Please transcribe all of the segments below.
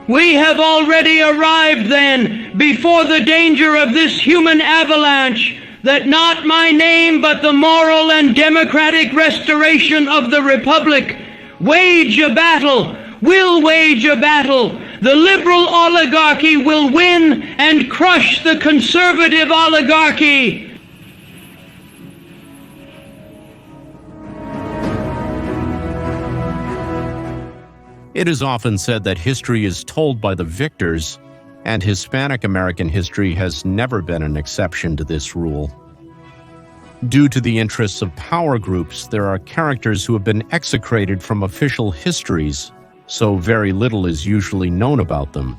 We have already arrived then before the danger of this human avalanche, that not my name but the moral and democratic restoration of the Republic wage a battle, will wage a battle. The liberal oligarchy will win and crush the conservative oligarchy. It is often said that history is told by the victors, and Hispanic American history has never been an exception to this rule. Due to the interests of power groups, there are characters who have been execrated from official histories, so very little is usually known about them.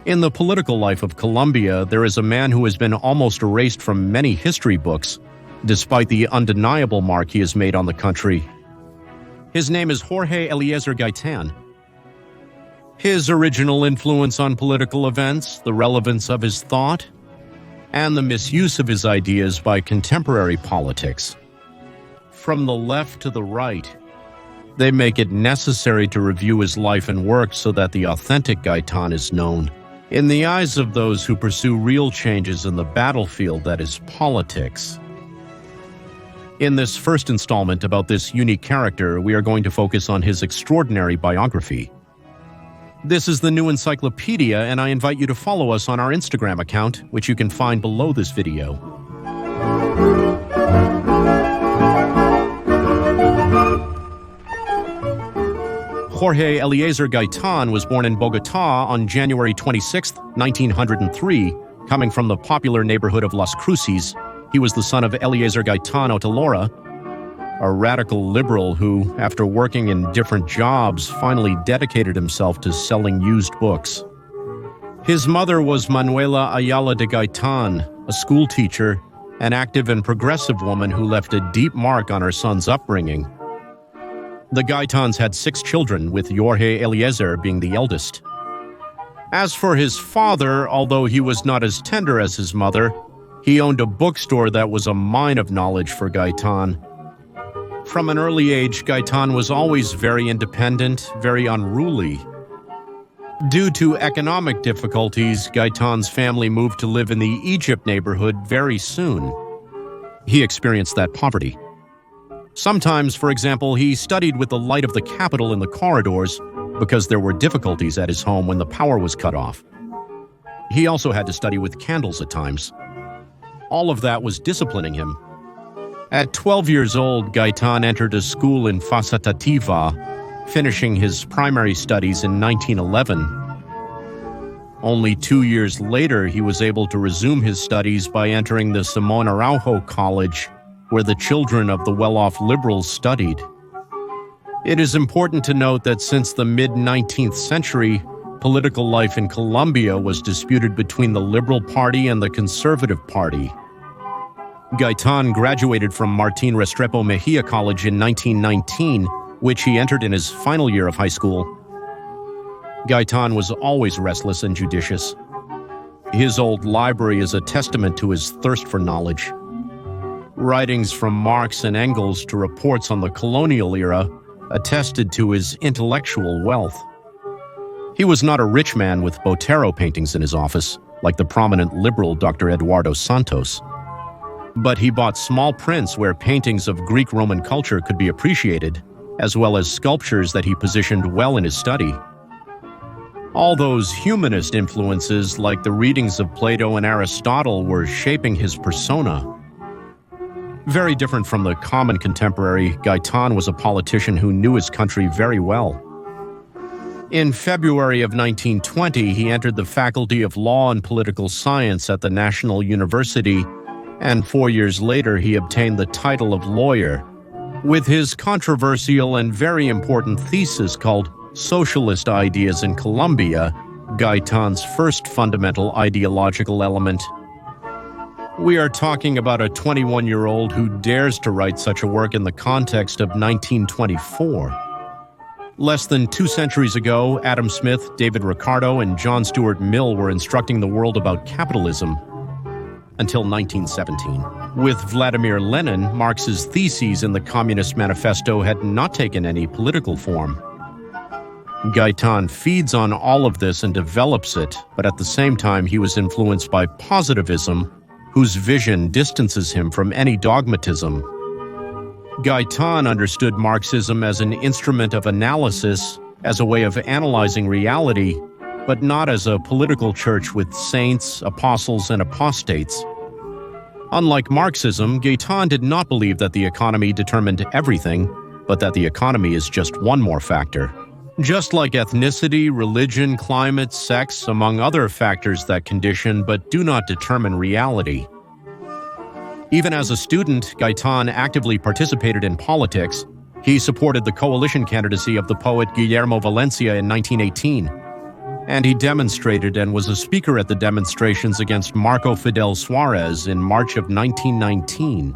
In the political life of Colombia, there is a man who has been almost erased from many history books, despite the undeniable mark he has made on the country. His name is Jorge Eliezer Gaitan. His original influence on political events, the relevance of his thought, and the misuse of his ideas by contemporary politics. From the left to the right, they make it necessary to review his life and work so that the authentic Gaitan is known. In the eyes of those who pursue real changes in the battlefield that is politics. In this first installment about this unique character, we are going to focus on his extraordinary biography. This is the New Encyclopedia, and I invite you to follow us on our Instagram account, which you can find below this video. Jorge Eliezer Gaitan was born in Bogotá on January 26, 1903, coming from the popular neighborhood of Las Cruces. He was the son of Eliezer Gaitan Otalora, a radical liberal who, after working in different jobs, finally dedicated himself to selling used books. His mother was Manuela Ayala de Gaitan, a school teacher, an active and progressive woman who left a deep mark on her son's upbringing. The Gaitans had 6 children, with Jorge Eliezer being the eldest. As for his father, although he was not as tender as his mother, he owned a bookstore that was a mine of knowledge for Gaitan. From an early age, Gaitan was always very independent, very unruly. Due to economic difficulties, Gaitan's family moved to live in the Egypt neighborhood very soon. He experienced that poverty. Sometimes, for example, he studied with the light of the capital in the corridors because there were difficulties at his home when the power was cut off. He also had to study with candles at times. All of that was disciplining him. At 12 years old, Gaitan entered a school in Facatativa, finishing his primary studies in 1911. Only 2 years later, he was able to resume his studies by entering the Simón Araujo College, where the children of the well-off liberals studied. It is important to note that since the mid-19th century, political life in Colombia was disputed between the Liberal Party and the Conservative Party. Gaitan graduated from Martín Restrepo Mejía College in 1919, which he entered in his final year of high school. Gaitan was always restless and judicious. His old library is a testament to his thirst for knowledge. Writings from Marx and Engels to reports on the colonial era attested to his intellectual wealth. He was not a rich man with Botero paintings in his office, like the prominent liberal Dr. Eduardo Santos. But he bought small prints where paintings of Greek-Roman culture could be appreciated, as well as sculptures that he positioned well in his study. All those humanist influences, like the readings of Plato and Aristotle, were shaping his persona. Very different from the common contemporary, Gaitan was a politician who knew his country very well. In February of 1920, he entered the Faculty of Law and Political Science at the National University, and 4 years later he obtained the title of lawyer. With his controversial and very important thesis called Socialist Ideas in Colombia, Gaitan's first fundamental ideological element. We are talking about a 21-year-old who dares to write such a work in the context of 1924. Less than 2 centuries ago, Adam Smith, David Ricardo, and John Stuart Mill were instructing the world about capitalism. Until 1917. With Vladimir Lenin, Marx's theses in the Communist Manifesto had not taken any political form. Gaitan feeds on all of this and develops it, but at the same time he was influenced by positivism, whose vision distances him from any dogmatism. Gaitan understood Marxism as an instrument of analysis, as a way of analyzing reality, but not as a political church with saints, apostles, and apostates. Unlike Marxism, Gaitan did not believe that the economy determined everything, but that the economy is just one more factor. Just like ethnicity, religion, climate, sex, among other factors that condition but do not determine reality. Even as a student, Gaitan actively participated in politics. He supported the coalition candidacy of the poet Guillermo Valencia in 1918. And he demonstrated and was a speaker at the demonstrations against Marco Fidel Suarez in March of 1919.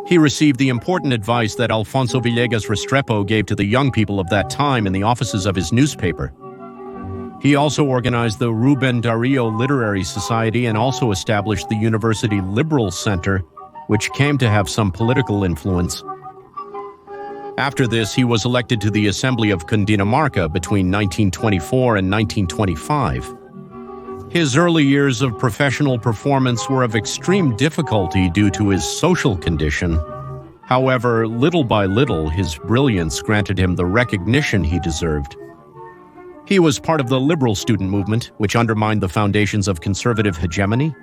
He received the important advice that Alfonso Villegas Restrepo gave to the young people of that time in the offices of his newspaper. He also organized the Ruben Darío Literary Society and also established the University Liberal Center, which came to have some political influence. After this, he was elected to the Assembly of Cundinamarca between 1924 and 1925. His early years of professional performance were of extreme difficulty due to his social condition. However, little by little, his brilliance granted him the recognition he deserved. He was part of the liberal student movement, which undermined the foundations of conservative hegemony.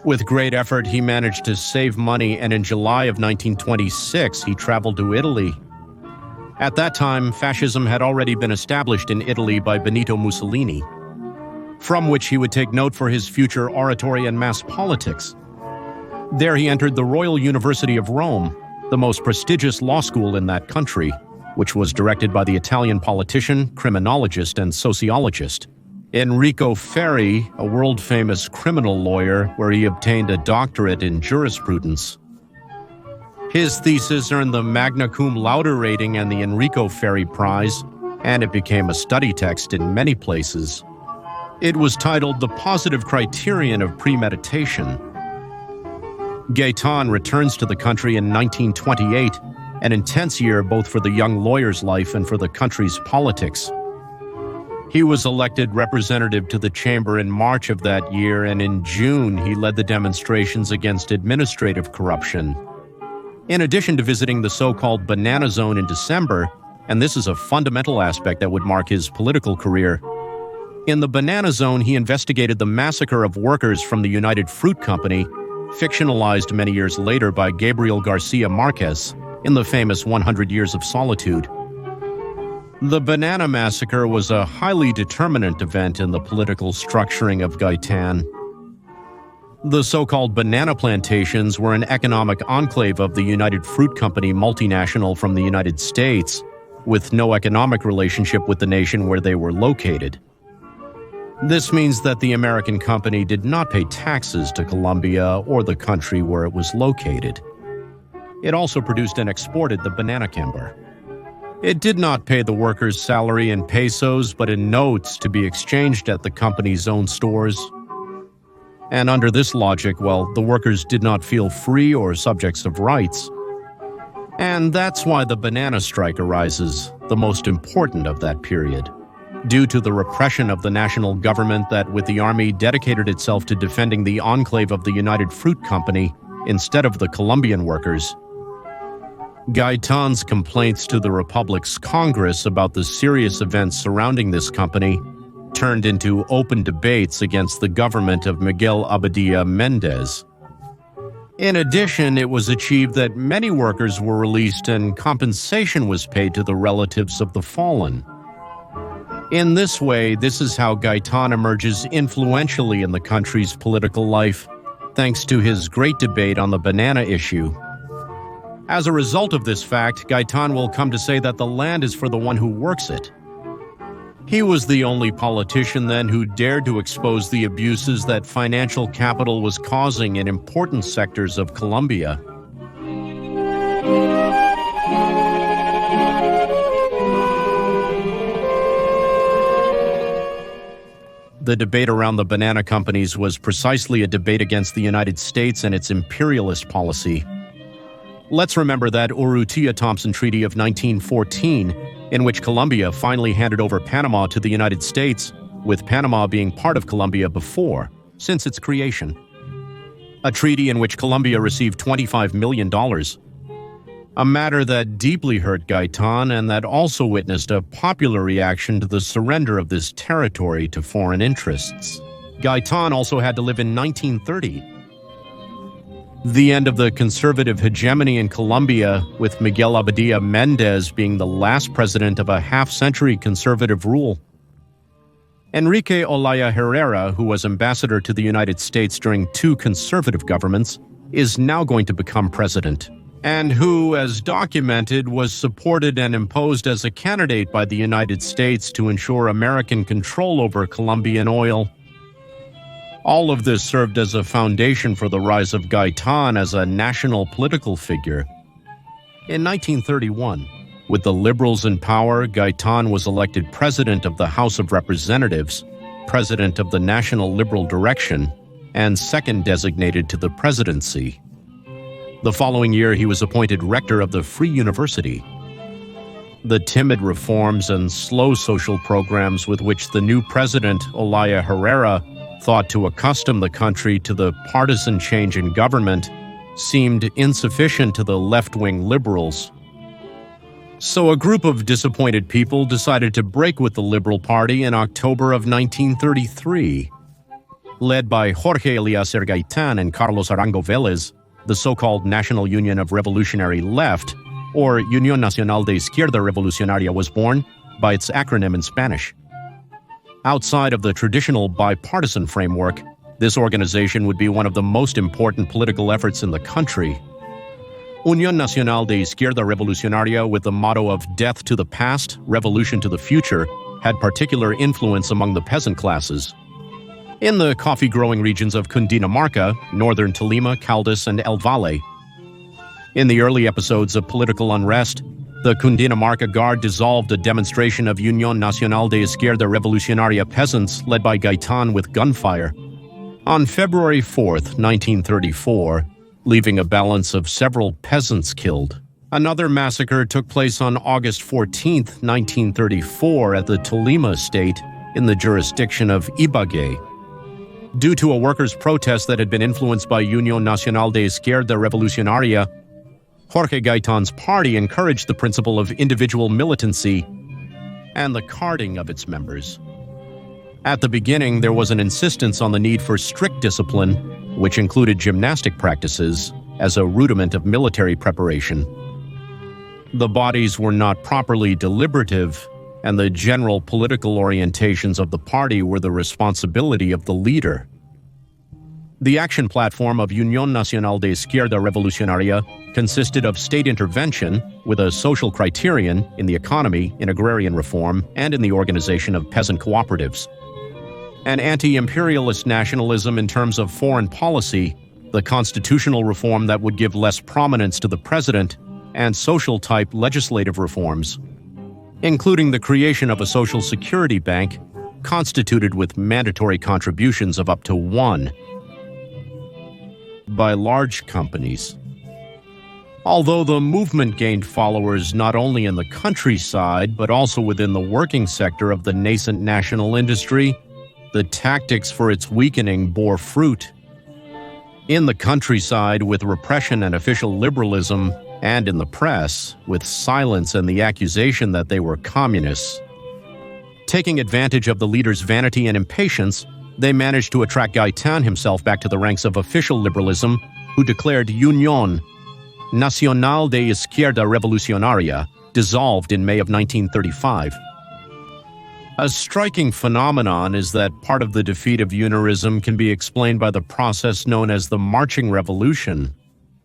With great effort, he managed to save money, and in July of 1926, he traveled to Italy. At that time, fascism had already been established in Italy by Benito Mussolini, from which he would take note for his future oratory and mass politics. There he entered the Royal University of Rome, the most prestigious law school in that country, which was directed by the Italian politician, criminologist, and sociologist Enrico Ferri, a world-famous criminal lawyer, where he obtained a doctorate in jurisprudence. His thesis earned the Magna Cum Laude rating and the Enrico Ferri Prize, and it became a study text in many places. It was titled The Positive Criterion of Premeditation. Gaitan returns to the country in 1928, an intense year both for the young lawyer's life and for the country's politics. He was elected representative to the chamber in March of that year, and in June he led the demonstrations against administrative corruption. In addition to visiting the so-called Banana Zone in December, and this is a fundamental aspect that would mark his political career, in the Banana Zone he investigated the massacre of workers from the United Fruit Company, fictionalized many years later by Gabriel Garcia Marquez in the famous 100 Years of Solitude. The Banana Massacre was a highly determinant event in the political structuring of Gaitan. The so-called banana plantations were an economic enclave of the United Fruit Company multinational from the United States, with no economic relationship with the nation where they were located. This means that the American company did not pay taxes to Colombia or the country where it was located. It also produced and exported the banana camber. It did not pay the workers' salary in pesos, but in notes to be exchanged at the company's own stores. And under this logic, well, the workers did not feel free or subjects of rights. And that's why the banana strike arises, the most important of that period, due to the repression of the national government that, with the army, dedicated itself to defending the enclave of the United Fruit Company instead of the Colombian workers. Gaitan's complaints to the Republic's Congress about the serious events surrounding this company turned into open debates against the government of Miguel Abadia Mendez. In addition, it was achieved that many workers were released and compensation was paid to the relatives of the fallen. In this way, this is how Gaitan emerges influentially in the country's political life, thanks to his great debate on the banana issue. As a result of this fact, Gaitan will come to say that the land is for the one who works it. He was the only politician then who dared to expose the abuses that financial capital was causing in important sectors of Colombia. The debate around the banana companies was precisely a debate against the United States and its imperialist policy. Let's remember that Urrutia-Thompson Treaty of 1914 in which Colombia finally handed over Panama to the United States, with Panama being part of Colombia before, since its creation. A treaty in which Colombia received $25 million. A matter that deeply hurt Gaitan and that also witnessed a popular reaction to the surrender of this territory to foreign interests. Gaitan also had to live in 1930. The end of the conservative hegemony in Colombia, with Miguel Abadía Méndez being the last president of a half-century conservative rule. Enrique Olaya Herrera, who was ambassador to the United States during 2 conservative governments, is now going to become president, and who, as documented, was supported and imposed as a candidate by the United States to ensure American control over Colombian oil. All of this served as a foundation for the rise of Gaitan as a national political figure. In 1931, with the liberals in power, Gaitan was elected president of the House of Representatives, president of the National Liberal Direction, and second designated to the presidency. The following year, he was appointed rector of the Free University. The timid reforms and slow social programs with which the new president, Olaya Herrera, thought to accustom the country to the partisan change in government seemed insufficient to the left-wing liberals. So a group of disappointed people decided to break with the Liberal Party in October of 1933. Led by Jorge Eliezer Gaitan and Carlos Arango Vélez, the so-called National Union of Revolutionary Left, or Unión Nacional de Izquierda Revolucionaria, was born by its acronym in Spanish. Outside of the traditional bipartisan framework, this organization would be one of the most important political efforts in the country. Unión Nacional de Izquierda Revolucionaria, with the motto of death to the past, revolution to the future, had particular influence among the peasant classes. In the coffee-growing regions of Cundinamarca, northern Tolima, Caldas, and El Valle. In the early episodes of political unrest, the Cundinamarca Guard dissolved a demonstration of Unión Nacional de Izquierda Revolucionaria peasants led by Gaitan with gunfire. On February 4th, 1934, leaving a balance of several peasants killed. Another massacre took place on August 14, 1934 at the Tolima estate in the jurisdiction of Ibagué. Due to a workers' protest that had been influenced by Unión Nacional de Izquierda Revolucionaria, Jorge Gaitan's party encouraged the principle of individual militancy and the carding of its members. At the beginning, there was an insistence on the need for strict discipline, which included gymnastic practices as a rudiment of military preparation. The bodies were not properly deliberative, and the general political orientations of the party were the responsibility of the leader. The action platform of Unión Nacional de Izquierda Revolucionaria consisted of state intervention with a social criterion in the economy, in agrarian reform, and in the organization of peasant cooperatives. An anti-imperialist nationalism in terms of foreign policy, the constitutional reform that would give less prominence to the president, and social-type legislative reforms, including the creation of a social security bank constituted with mandatory contributions of up to 1 by large companies. Although the movement gained followers not only in the countryside but also within the working sector of the nascent national industry, the tactics for its weakening bore fruit. In the countryside, with repression and official liberalism, and in the press, with silence and the accusation that they were communists. Taking advantage of the leader's vanity and impatience, they managed to attract Gaitan himself back to the ranks of official liberalism, who declared Unión Nacional de Izquierda Revolucionaria dissolved in May of 1935. A striking phenomenon is that part of the defeat of UNIRism can be explained by the process known as the Marching Revolution,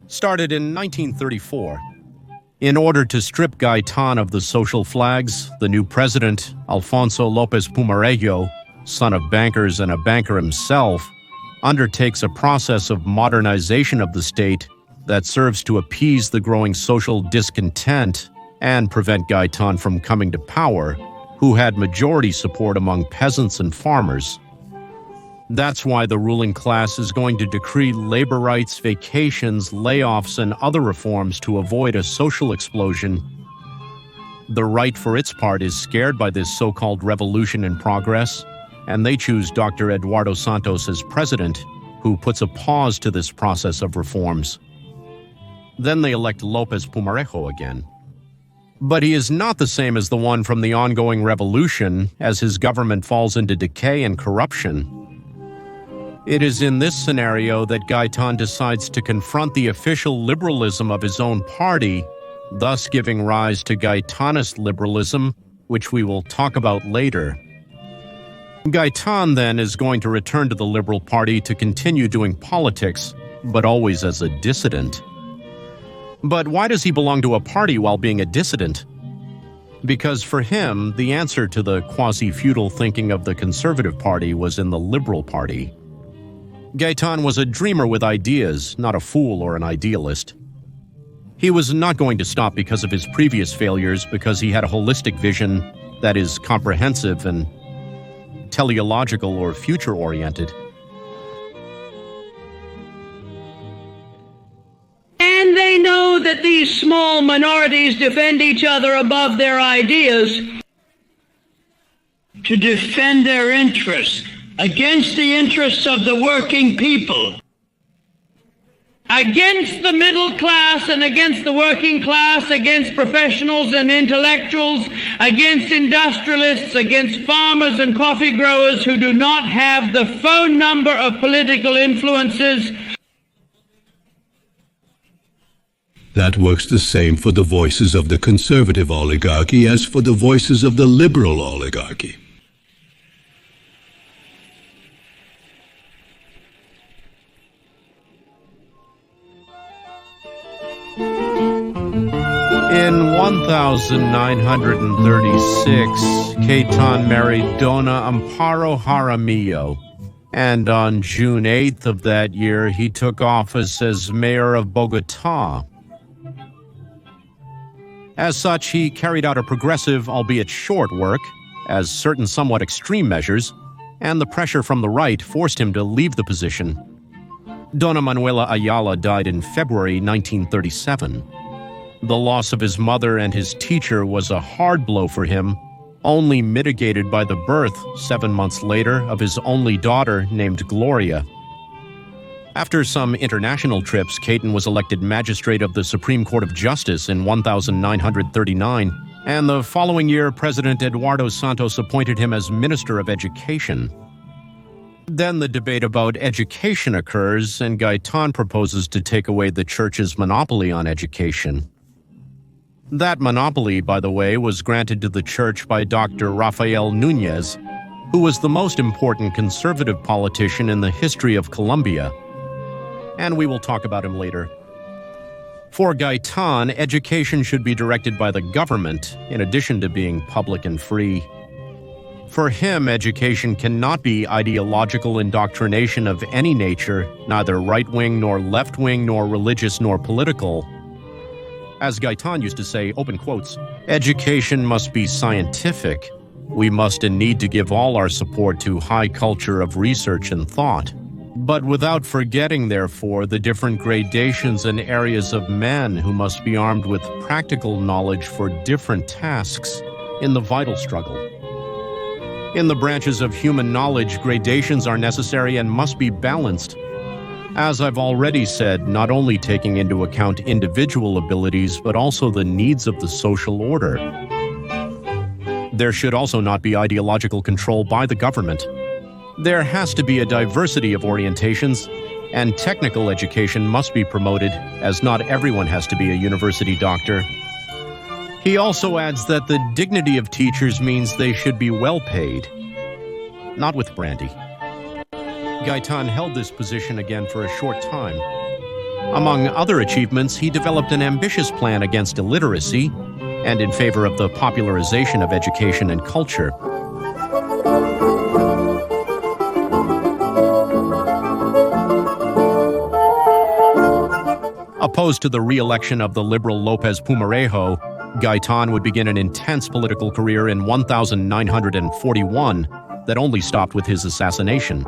started in 1934. In order to strip Gaitan of the social flags, the new president, Alfonso López Pumarejo, son of bankers and a banker himself, undertakes a process of modernization of the state that serves to appease the growing social discontent and prevent Gaitan from coming to power, who had majority support among peasants and farmers. That's why the ruling class is going to decree labor rights, vacations, layoffs, and other reforms to avoid a social explosion. The right, for its part, is scared by this so-called revolution in progress, and they choose Dr. Eduardo Santos as president, who puts a pause to this process of reforms. Then they elect López Pumarejo again. But he is not the same as the one from the ongoing revolution, as his government falls into decay and corruption. It is in this scenario that Gaitan decides to confront the official liberalism of his own party, thus giving rise to Gaitanist liberalism, which we will talk about later. Gaitan, then, is going to return to the Liberal Party to continue doing politics, but always as a dissident. But why does he belong to a party while being a dissident? Because for him, the answer to the quasi-feudal thinking of the Conservative Party was in the Liberal Party. Gaitan was a dreamer with ideas, not a fool or an idealist. He was not going to stop because of his previous failures, because he had a holistic vision that is comprehensive and teleological or future-oriented. And they know that these small minorities defend each other above their ideas to defend their interests against the interests of the working people, against the middle class and against the working class, against professionals and intellectuals, against industrialists, against farmers and coffee growers who do not have the phone number of political influences. That works the same for the voices of the conservative oligarchy as for the voices of the liberal oligarchy. In 1936, Gaitan married Dona Amparo Jaramillo, and on June 8th of that year, he took office as mayor of Bogotá. As such, he carried out a progressive, albeit short work, as certain somewhat extreme measures, and the pressure from the right forced him to leave the position. Dona Manuela Ayala died in February 1937. The loss of his mother and his teacher was a hard blow for him, only mitigated by the birth, 7 months later, of his only daughter named Gloria. After some international trips, Gaitan was elected magistrate of the Supreme Court of Justice in 1939, and the following year, President Eduardo Santos appointed him as Minister of Education. Then the debate about education occurs, and Gaitan proposes to take away the church's monopoly on education. That monopoly, by the way, was granted to the church by Dr. Rafael Núñez, who was the most important conservative politician in the history of Colombia. And we will talk about him later. For Gaitan, education should be directed by the government, in addition to being public and free. For him, education cannot be ideological indoctrination of any nature, neither right-wing nor left-wing nor religious nor political. As Gaitan used to say, open quotes, education must be scientific. We must and need to give all our support to high culture of research and thought, but without forgetting, therefore, the different gradations and areas of men who must be armed with practical knowledge for different tasks in the vital struggle. In the branches of human knowledge, gradations are necessary and must be balanced. As I've already said, not only taking into account individual abilities, but also the needs of the social order. There should also not be ideological control by the government. There has to be a diversity of orientations, and technical education must be promoted, as not everyone has to be a university doctor. He also adds that the dignity of teachers means they should be well paid. Not with brandy. Gaitan held this position again for a short time. Among other achievements, he developed an ambitious plan against illiteracy and in favor of the popularization of education and culture. Opposed to the re-election of the liberal López Pumarejo, Gaitan would begin an intense political career in 1941 that only stopped with his assassination.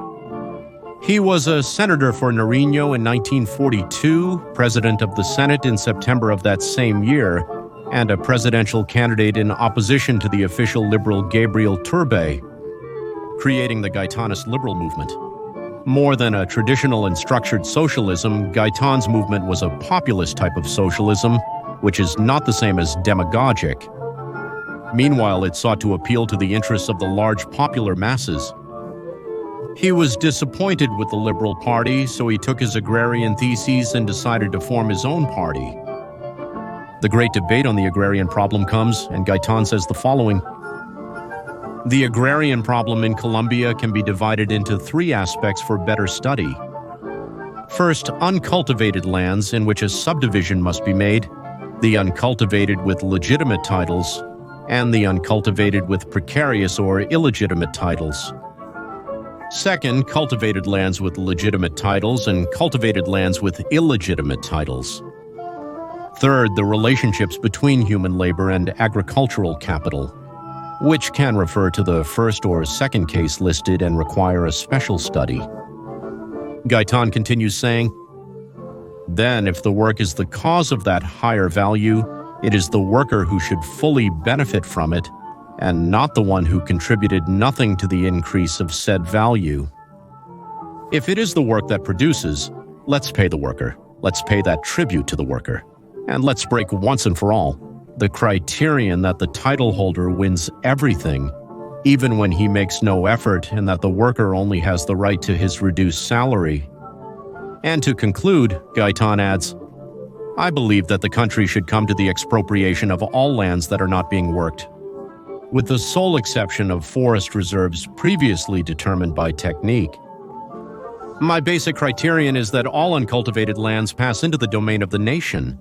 He was a senator for Nariño in 1942, president of the Senate in September of that same year, and a presidential candidate in opposition to the official liberal Gabriel Turbay, creating the Gaitanist liberal movement. More than a traditional and structured socialism, Gaitan's movement was a populist type of socialism, which is not the same as demagogic. Meanwhile, it sought to appeal to the interests of the large popular masses. He was disappointed with the Liberal Party, so he took his agrarian theses and decided to form his own party. The great debate on the agrarian problem comes, and Gaitan says the following: "The agrarian problem in Colombia can be divided into three aspects for better study. First, uncultivated lands in which a subdivision must be made, the uncultivated with legitimate titles, and the uncultivated with precarious or illegitimate titles. Second, cultivated lands with legitimate titles and cultivated lands with illegitimate titles. Third, the relationships between human labor and agricultural capital, which can refer to the first or second case listed and require a special study." Gaitan continues saying, "Then, if the work is the cause of that higher value, it is the worker who should fully benefit from it, and not the one who contributed nothing to the increase of said value. If it is the work that produces, let's pay the worker. Let's pay that tribute to the worker. And let's break once and for all the criterion that the title holder wins everything, even when he makes no effort, and that the worker only has the right to his reduced salary." And to conclude, Gaitan adds, "I believe that the country should come to the expropriation of all lands that are not being worked, with the sole exception of forest reserves previously determined by technique. My basic criterion is that all uncultivated lands pass into the domain of the nation.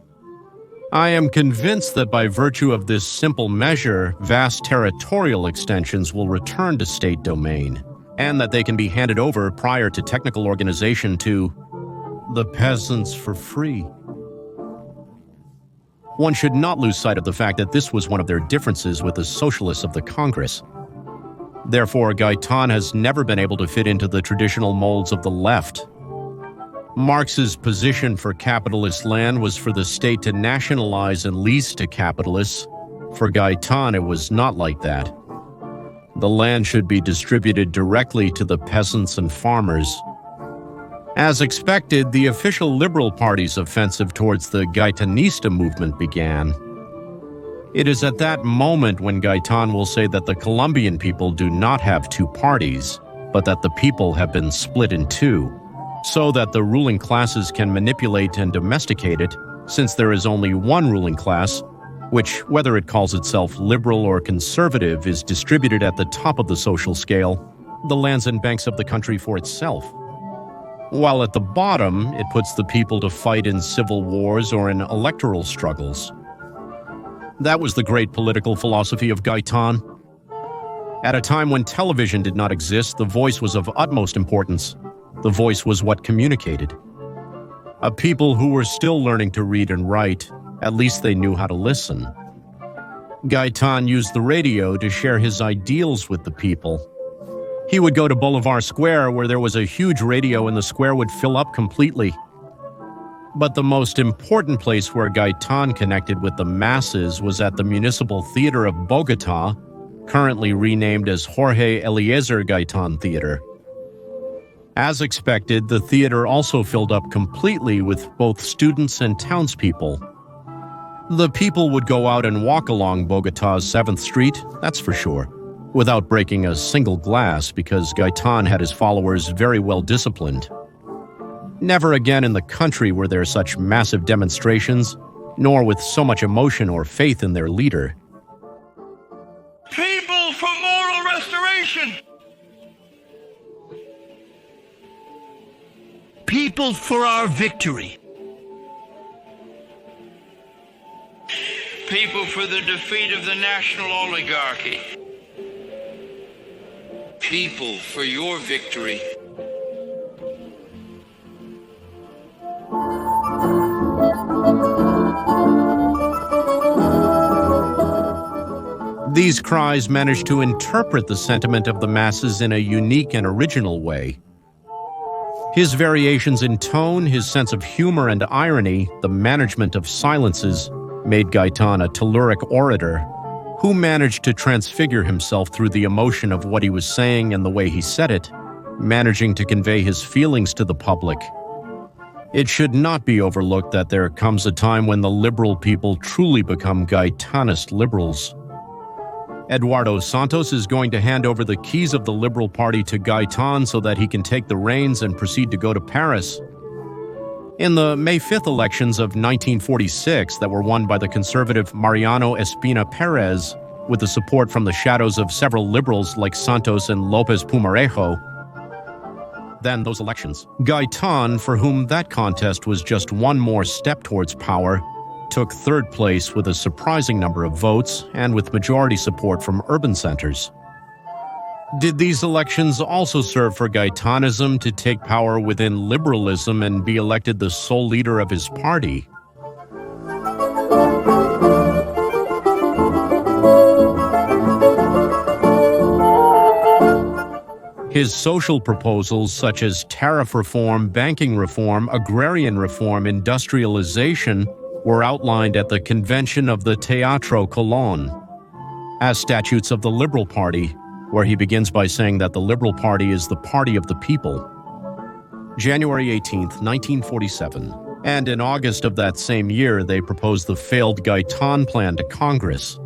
I am convinced that by virtue of this simple measure, vast territorial extensions will return to state domain, and that they can be handed over prior to technical organization to the peasants for free." One should not lose sight of the fact that this was one of their differences with the socialists of the Congress. Therefore, Gaitan has never been able to fit into the traditional molds of the left. Marx's position for capitalist land was for the state to nationalize and lease to capitalists. For Gaitan, it was not like that. The land should be distributed directly to the peasants and farmers. As expected, the official Liberal Party's offensive towards the Gaitanista movement began. It is at that moment when Gaitan will say that the Colombian people do not have two parties, but that the people have been split in two, so that the ruling classes can manipulate and domesticate it, since there is only one ruling class, which, whether it calls itself liberal or conservative, is distributed at the top of the social scale, the lands and banks of the country for itself. While at the bottom, it puts the people to fight in civil wars or in electoral struggles. That was the great political philosophy of Gaitan. At a time when television did not exist, the voice was of utmost importance. The voice was what communicated. A people who were still learning to read and write, at least they knew how to listen. Gaitan used the radio to share his ideals with the people. He would go to Boulevard Square, where there was a huge radio and the square would fill up completely. But the most important place where Gaitan connected with the masses was at the Municipal Theater of Bogotá, currently renamed as Jorge Eliezer Gaitan Theater. As expected, the theater also filled up completely with both students and townspeople. The people would go out and walk along Bogotá's 7th Street, that's for sure, without breaking a single glass, because Gaitan had his followers very well disciplined. Never again in the country were there such massive demonstrations, nor with so much emotion or faith in their leader. People for moral restoration! People for our victory! People for the defeat of the national oligarchy. People for your victory. These cries managed to interpret the sentiment of the masses in a unique and original way. His variations in tone, his sense of humor and irony, the management of silences, made Gaitan a telluric orator who managed to transfigure himself through the emotion of what he was saying and the way he said it, managing to convey his feelings to the public. It should not be overlooked that there comes a time when the liberal people truly become Gaitanist liberals. Eduardo Santos is going to hand over the keys of the Liberal Party to Gaitan so that he can take the reins and proceed to go to Paris. In the May 5th elections of 1946 that were won by the conservative Mariano Espina Perez, with the support from the shadows of several liberals like Santos and Lopez Pumarejo, then those elections, Gaitan, for whom that contest was just one more step towards power, took third place with a surprising number of votes and with majority support from urban centers. Did these elections also serve for Gaitanism to take power within liberalism and be elected the sole leader of his party? His social proposals such as tariff reform, banking reform, agrarian reform, industrialization were outlined at the convention of the Teatro Colón as statutes of the Liberal Party, where he begins by saying that the Liberal Party is the party of the people. January 18, 1947, and in August of that same year they proposed the failed Gaitan plan to Congress.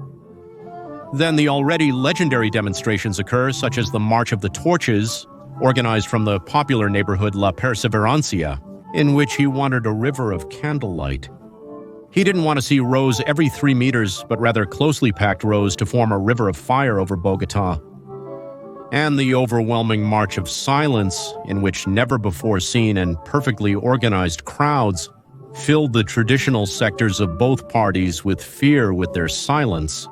Then the already legendary demonstrations occur, such as the March of the Torches, organized from the popular neighborhood La Perseverancia, in which he wanted a river of candlelight. He didn't want to see rows every 3 meters, but rather closely packed rows to form a river of fire over Bogotá. And the overwhelming March of Silence, in which never-before-seen and perfectly organized crowds filled the traditional sectors of both parties with fear with their silence.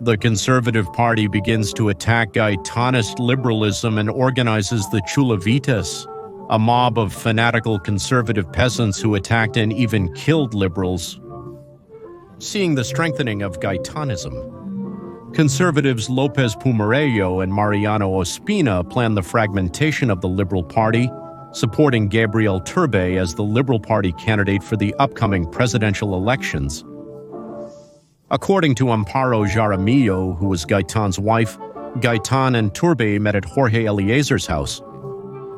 The Conservative Party begins to attack Gaitanist liberalism and organizes the Chulavitas, a mob of fanatical conservative peasants who attacked and even killed liberals. Seeing the strengthening of Gaitanism, conservatives Lopez Pumarejo and Mariano Ospina planned the fragmentation of the Liberal Party, supporting Gabriel Turbay as the Liberal Party candidate for the upcoming presidential elections. According to Amparo Jaramillo, who was Gaitan's wife, Gaitan and Turbay met at Jorge Eliezer's house,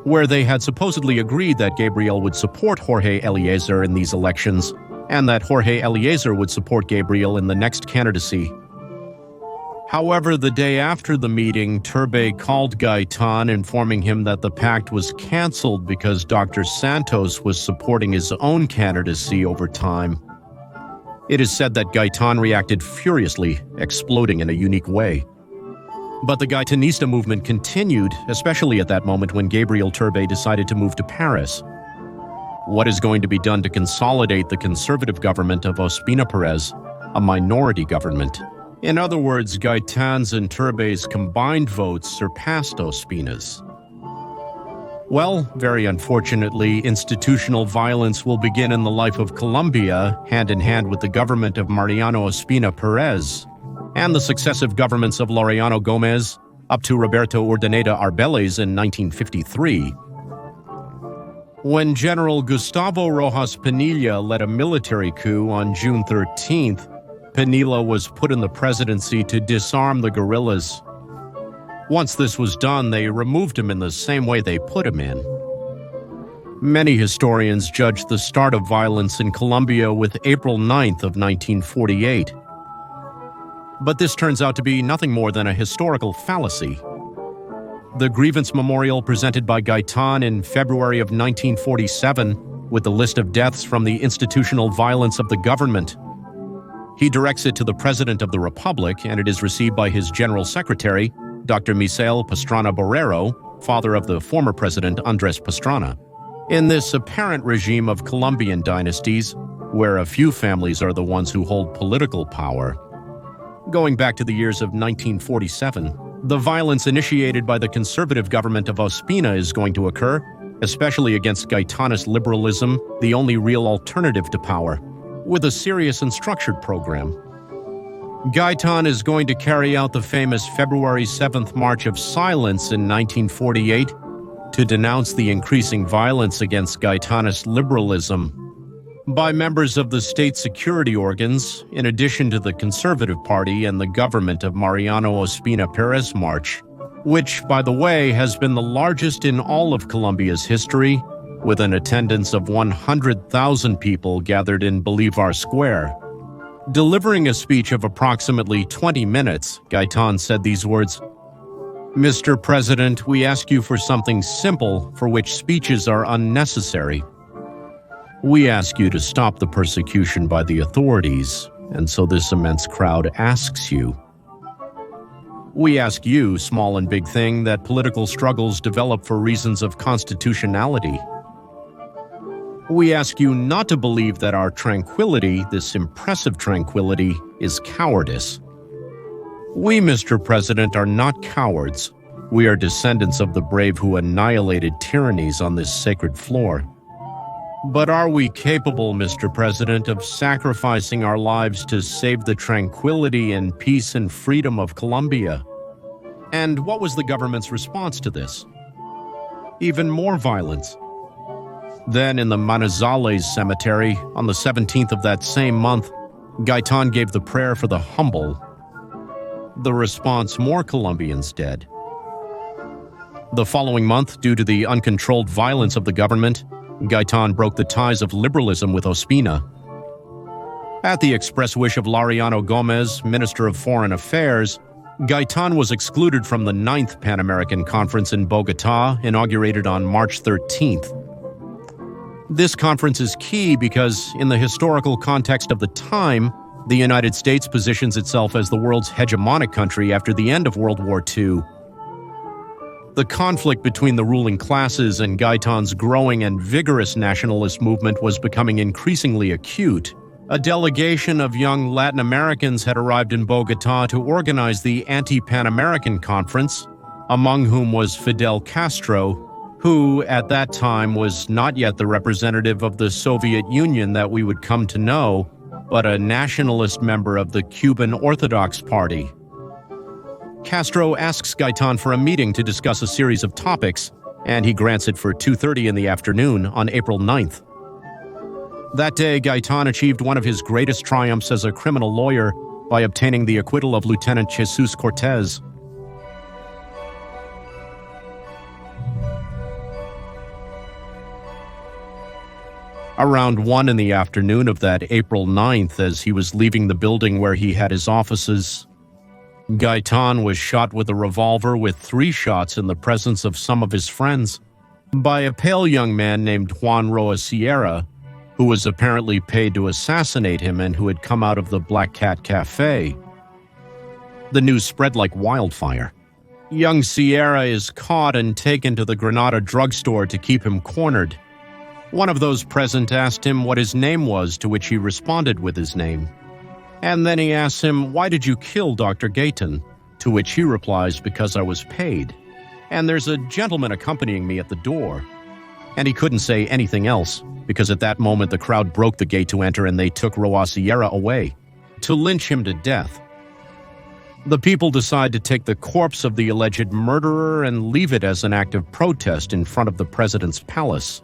where they had supposedly agreed that Gabriel would support Jorge Eliezer in these elections and that Jorge Eliezer would support Gabriel in the next candidacy. However, the day after the meeting, Turbay called Gaitan, informing him that the pact was canceled because Dr. Santos was supporting his own candidacy over time. It is said that Gaitan reacted furiously, exploding in a unique way. But the Gaitanista movement continued, especially at that moment when Gabriel Turbay decided to move to Paris. What is going to be done to consolidate the conservative government of Ospina Perez, a minority government? In other words, Gaitan's and Turbay's combined votes surpassed Ospina's. Well, very unfortunately, institutional violence will begin in the life of Colombia, hand in hand with the government of Mariano Ospina Perez, and the successive governments of Laureano Gomez, up to Roberto Urdaneta Arbeles in 1953. When General Gustavo Rojas Pinilla led a military coup on June 13th, Pinilla was put in the presidency to disarm the guerrillas. Once this was done, they removed him in the same way they put him in. Many historians judge the start of violence in Colombia with April 9th of 1948. But this turns out to be nothing more than a historical fallacy. The grievance memorial presented by Gaitan in February of 1947, with the list of deaths from the institutional violence of the government. He directs it to the President of the Republic, and it is received by his General Secretary, Dr. Misael Pastrana Borrero, father of the former President Andrés Pastrana. In this apparent regime of Colombian dynasties, where a few families are the ones who hold political power, going back to the years of 1947, the violence initiated by the conservative government of Ospina is going to occur, especially against Gaitanist liberalism, the only real alternative to power, with a serious and structured program. Gaitan is going to carry out the famous February 7th March of Silence in 1948 to denounce the increasing violence against Gaitanist liberalism. by members of the state security organs, in addition to the Conservative Party and the government of Mariano Ospina Perez March, which, by the way, has been the largest in all of Colombia's history, with an attendance of 100,000 people gathered in Bolivar Square. Delivering a speech of approximately 20 minutes, Gaitan said these words, "Mr. President, we ask you for something simple for which speeches are unnecessary. We ask you to stop the persecution by the authorities, and so this immense crowd asks you. We ask you, small and big thing, that political struggles develop for reasons of constitutionality. We ask you not to believe that our tranquility, this impressive tranquility, is cowardice. We, Mr. President, are not cowards. We are descendants of the brave who annihilated tyrannies on this sacred floor. But are we capable, Mr. President, of sacrificing our lives to save the tranquility and peace and freedom of Colombia?" And what was the government's response to this? Even more violence. Then in the Manizales cemetery, on the 17th of that same month, Gaitan gave the prayer for the humble. The response, more Colombians dead. The following month, due to the uncontrolled violence of the government, Gaitan broke the ties of liberalism with Ospina. At the express wish of Laureano Gomez, Minister of Foreign Affairs, Gaitan was excluded from the 9th Pan-American Conference in Bogotá, inaugurated on March 13th. This conference is key because, in the historical context of the time, the United States positions itself as the world's hegemonic country after the end of World War II. The conflict between the ruling classes and Gaitan's growing and vigorous nationalist movement was becoming increasingly acute. A delegation of young Latin Americans had arrived in Bogotá to organize the Anti-Pan American Conference, among whom was Fidel Castro, who, at that time, was not yet the representative of the Soviet Union that we would come to know, but a nationalist member of the Cuban Orthodox Party. Castro asks Gaitan for a meeting to discuss a series of topics, and he grants it for 2:30 in the afternoon on April 9th. That day, Gaitan achieved one of his greatest triumphs as a criminal lawyer by obtaining the acquittal of Lieutenant Jesus Cortez. Around 1 in the afternoon of that April 9th, as he was leaving the building where he had his offices, Gaitan was shot with a revolver with 3 shots in the presence of some of his friends by a pale young man named Juan Roa Sierra, who was apparently paid to assassinate him and who had come out of the Black Cat Cafe. The news spread like wildfire. Young Sierra is caught and taken to the Granada drugstore to keep him cornered. One of those present asked him what his name was, to which he responded with his name. And then he asks him, "Why did you kill Dr. Gaitan?" To which he replies, "Because I was paid. And there's a gentleman accompanying me at the door." And he couldn't say anything else, because at that moment the crowd broke the gate to enter and they took Roa Sierra away, to lynch him to death. The people decide to take the corpse of the alleged murderer and leave it as an act of protest in front of the president's palace.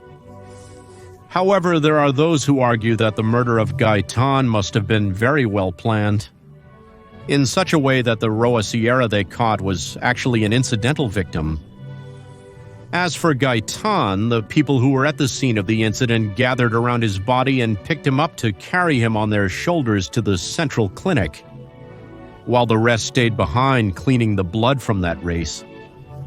However, there are those who argue that the murder of Gaitan must have been very well planned, in such a way that the Roa Sierra they caught was actually an incidental victim. As for Gaitan, the people who were at the scene of the incident gathered around his body and picked him up to carry him on their shoulders to the central clinic, while the rest stayed behind cleaning the blood from that race.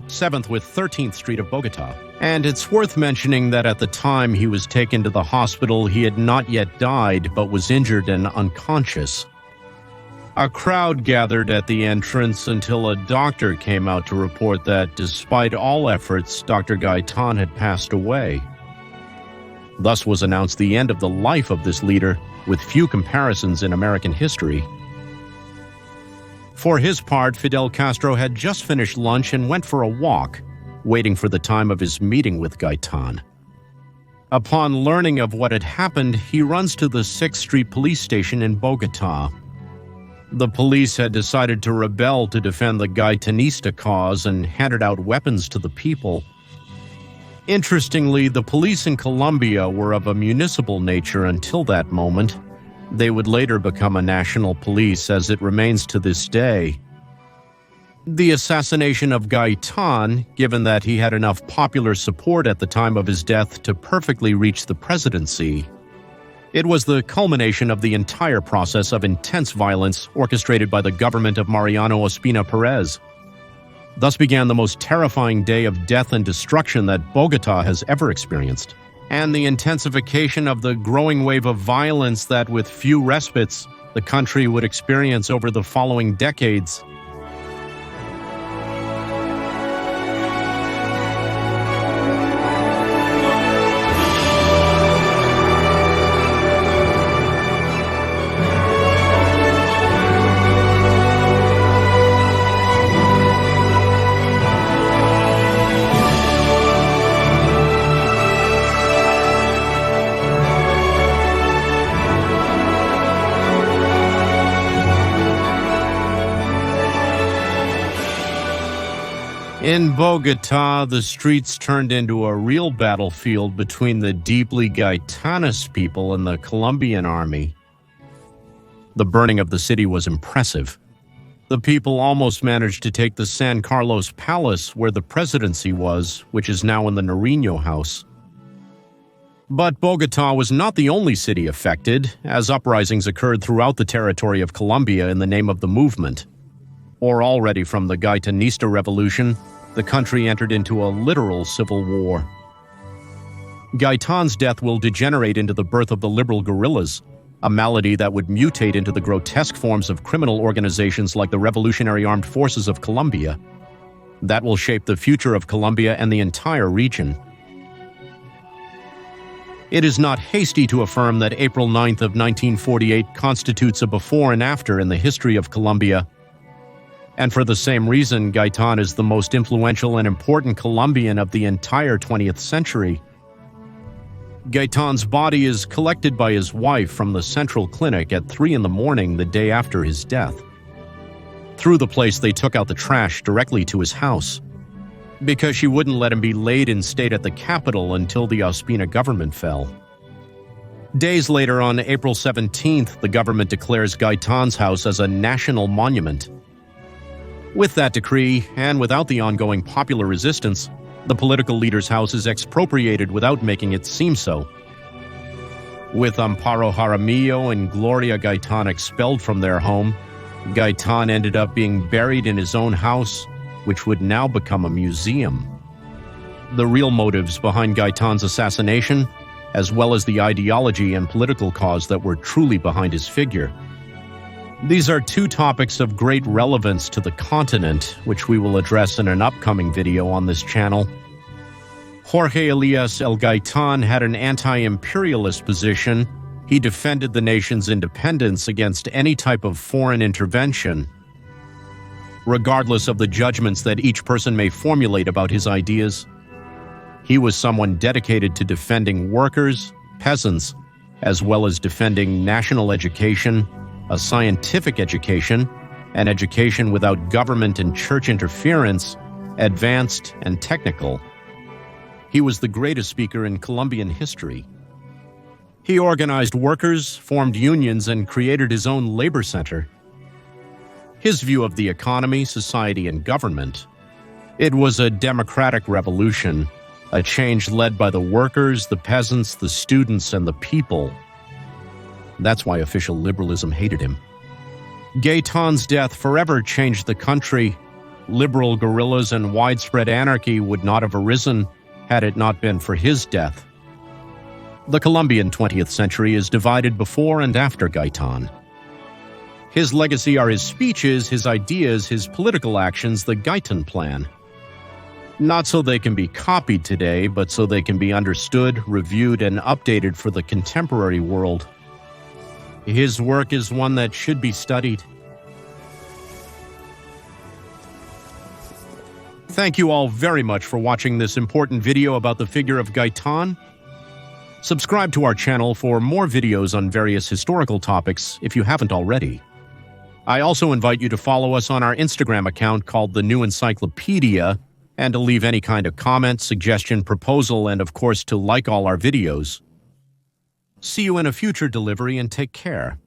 7th with 13th Street of Bogotá. And it's worth mentioning that at the time he was taken to the hospital, he had not yet died, but was injured and unconscious. A crowd gathered at the entrance until a doctor came out to report that, despite all efforts, Dr. Gaitan had passed away. Thus was announced the end of the life of this leader, with few comparisons in American history. For his part, Fidel Castro had just finished lunch and went for a walk, waiting for the time of his meeting with Gaitan. Upon learning of what had happened, he runs to the 6th Street police station in Bogotá. The police had decided to rebel to defend the Gaitanista cause and handed out weapons to the people. Interestingly, the police in Colombia were of a municipal nature until that moment. They would later become a national police, as it remains to this day. The assassination of Gaitan, given that he had enough popular support at the time of his death to perfectly reach the presidency, it was the culmination of the entire process of intense violence orchestrated by the government of Mariano Ospina Perez. Thus began the most terrifying day of death and destruction that Bogotá has ever experienced, and the intensification of the growing wave of violence that, with few respites, the country would experience over the following decades. In Bogotá, the streets turned into a real battlefield between the deeply Gaitanist people and the Colombian army. The burning of the city was impressive. The people almost managed to take the San Carlos Palace, where the presidency was, which is now in the Nariño House. But Bogotá was not the only city affected, as uprisings occurred throughout the territory of Colombia in the name of the movement. Or already from the Gaitanista Revolution, the country entered into a literal civil war. Gaitan's death will degenerate into the birth of the liberal guerrillas, a malady that would mutate into the grotesque forms of criminal organizations like the Revolutionary Armed Forces of Colombia. That will shape the future of Colombia and the entire region. It is not hasty to affirm that April 9th of 1948 constitutes a before and after in the history of Colombia. And for the same reason, Gaitan is the most influential and important Colombian of the entire 20th century. Gaitan's body is collected by his wife from the central clinic at 3 a.m. the day after his death. Through the place, they took out the trash directly to his house, because she wouldn't let him be laid in state at the capital until the Ospina government fell. Days later, on April 17th, the government declares Gaitan's house as a national monument. With that decree, and without the ongoing popular resistance, the political leader's house is expropriated without making it seem so. With Amparo Jaramillo and Gloria Gaitan expelled from their home, Gaitan ended up being buried in his own house, which would now become a museum. The real motives behind Gaitan's assassination, as well as the ideology and political cause that were truly behind his figure. These are two topics of great relevance to the continent, which we will address in an upcoming video on this channel. Jorge Elias El Gaitan had an anti-imperialist position. He defended the nation's independence against any type of foreign intervention. Regardless of the judgments that each person may formulate about his ideas, he was someone dedicated to defending workers, peasants, as well as defending national education, a scientific education, an education without government and church interference, advanced and technical. He was the greatest speaker in Colombian history. He organized workers, formed unions, and created his own labor center. His view of the economy, society, and government. It was a democratic revolution, a change led by the workers, the peasants, the students, and the people. That's why official liberalism hated him. Gaitan's death forever changed the country. Liberal guerrillas and widespread anarchy would not have arisen had it not been for his death. The Colombian 20th century is divided before and after Gaitan. His legacy are his speeches, his ideas, his political actions, the Gaitan plan. Not so they can be copied today, but so they can be understood, reviewed, and updated for the contemporary world. His work is one that should be studied. Thank you all very much for watching this important video about the figure of Gaitan. Subscribe to our channel for more videos on various historical topics if you haven't already. I also invite you to follow us on our Instagram account called The New Encyclopedia, and to leave any kind of comment, suggestion, proposal, and of course to like all our videos. See you in a future delivery and take care.